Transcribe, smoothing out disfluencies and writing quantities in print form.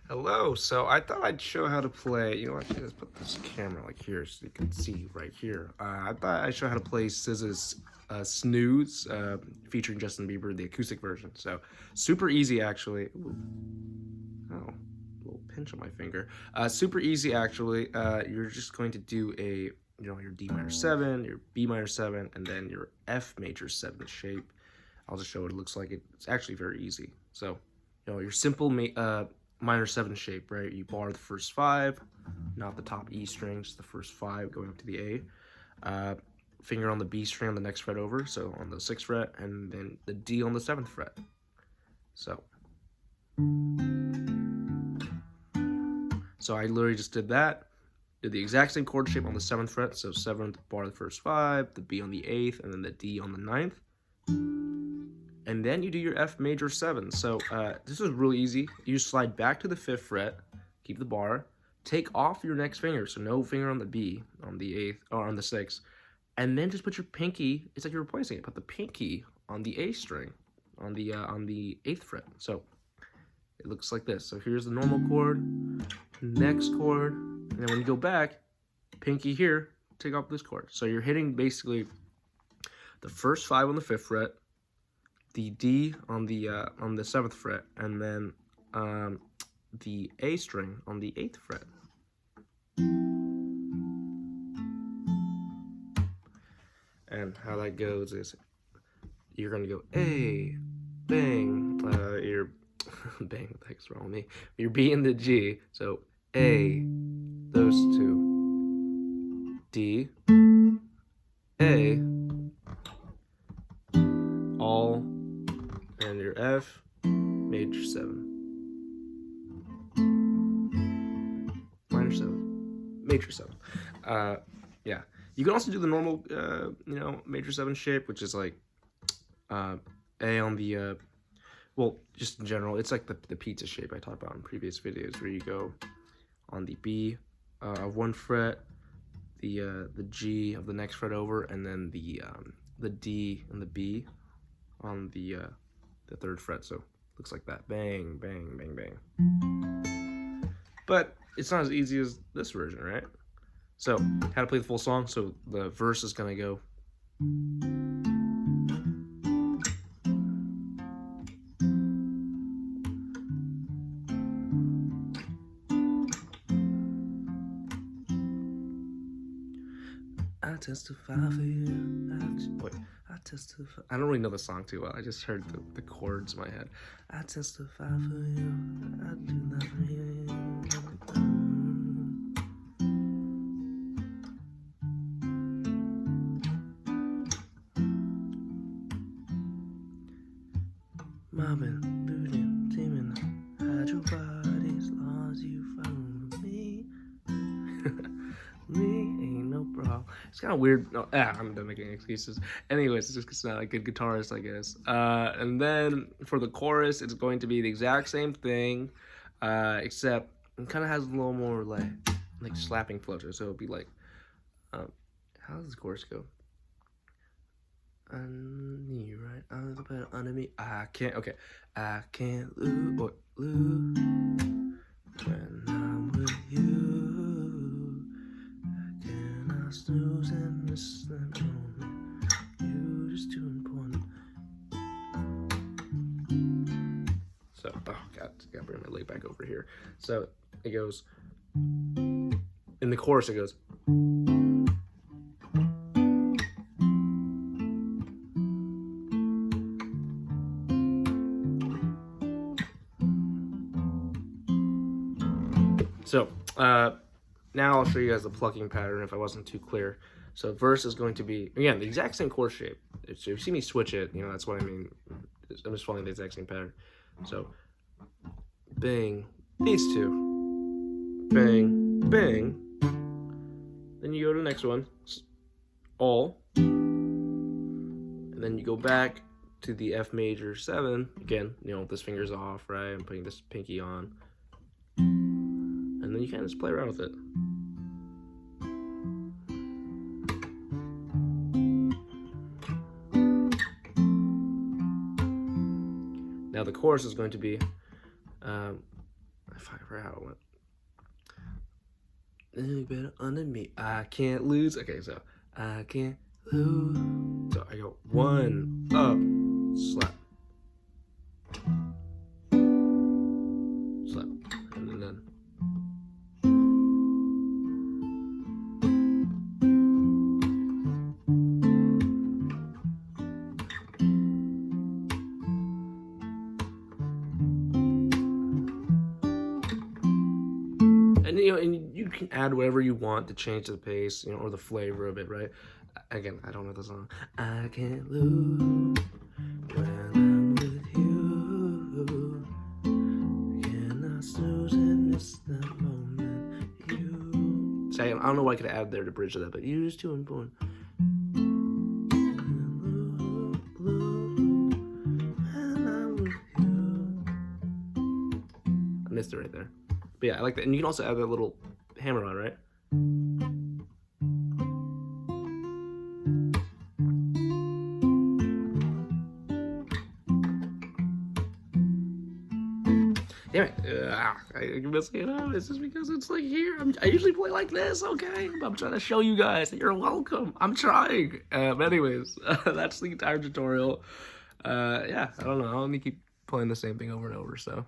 Hello, so I thought I'd show how to play, actually let's put this camera like here so you can see right here. I thought I'd show how to play SZA's Snooze, featuring Justin Bieber, the acoustic version. So, super easy actually. Ooh. Oh, a little pinch on my finger. Super easy actually. You're just going to do your D minor 7, your B minor 7, and then your F major 7 shape. I'll just show what it looks like. It's actually very easy. So, your simple minor 7 shape, right? You bar the first 5, not the top E strings, the first 5 going up to the A. Finger on the B string on the next fret over, so on the 6th fret, and then the D on the 7th fret. So I literally just did that. Did the exact same chord shape on the 7th fret, so 7th, bar the first 5, the B on the 8th, and then the D on the 9th. And then you do your F major 7. So this is really easy. You slide back to the 5th fret, keep the bar, take off your next finger, so no finger on the B, on the 8th, or on the 6th, and then just put your pinky, it's like you're replacing it, put the pinky on the A string, on the 8th fret. So it looks like this. So here's the normal chord, next chord, and then when you go back, pinky here, take off this chord. So you're hitting basically the first 5 on the 5th fret, the D on the 7th fret, and then the A string on the 8th fret. And how that goes is you're gonna go A, bang, you're bang, what the heck's wrong with me? You're B and the G, so A, those two, D, A, all, and your F, major 7, minor 7, major 7. Yeah. You can also do the normal, major 7 shape, which is like A on the, well, just in general, it's like the pizza shape I talked about in previous videos, where you go on the B of 1 fret, the G of the next fret over, and then the D and the B on the 3rd fret. So it looks like that. Bang, bang, bang, bang. But it's not as easy as this version, right? So, how to play the full song. So the verse is gonna go. I testify for you. I testify. I don't really know the song too well. I just heard the chords in my head. I testify for you. I do not for you. Mobbing, booting, teaming, hide your body as long as you found me. Me ain't no problem. It's kind of weird. No, I'm done making excuses. Anyways, it's just because I'm not a good guitarist, I guess. And then for the chorus, it's going to be the exact same thing, except it kind of has a little more like slapping flow to it. So it'll be like, how does the chorus go? Under me, right? Under me. I can't. Okay, I can't lose when I'm with you. I cannot snooze and miss the moment. You just too important. So, oh god, gotta bring my leg back over here. So it goes. In the chorus, it goes. So, now I'll show you guys the plucking pattern if I wasn't too clear. So, verse is going to be, again, the exact same chord shape. So, if you see me switch it, that's what I mean. I'm just following the exact same pattern. So, bang, these two. Bang, bang. Then you go to the next one, all. And then you go back to the F major 7. Again, this finger's off, right? I'm putting this pinky on. And then you kind of just play around with it. Now the chorus is going to be If I forgot how it went. You better under me. I can't lose. Okay, so I can't lose. So I go 1 up, slap, slap, and then. And and you can add whatever you want to change the pace, or the flavor of it, right? Again, I don't know the song. I can't lose when I'm with you. Cannot snooze and miss that moment. You. So I don't know what I could add there to bridge that, but you just too important. I missed it right there. But yeah, I like that. And you can also add that little hammer on, right? Damn it. I'm messing it up. It's just because it's like here. I usually play like this, okay? I'm trying to show you guys that you're welcome. I'm trying. But anyways, that's the entire tutorial. Yeah, I don't know. I'll only keep playing the same thing over and over, so.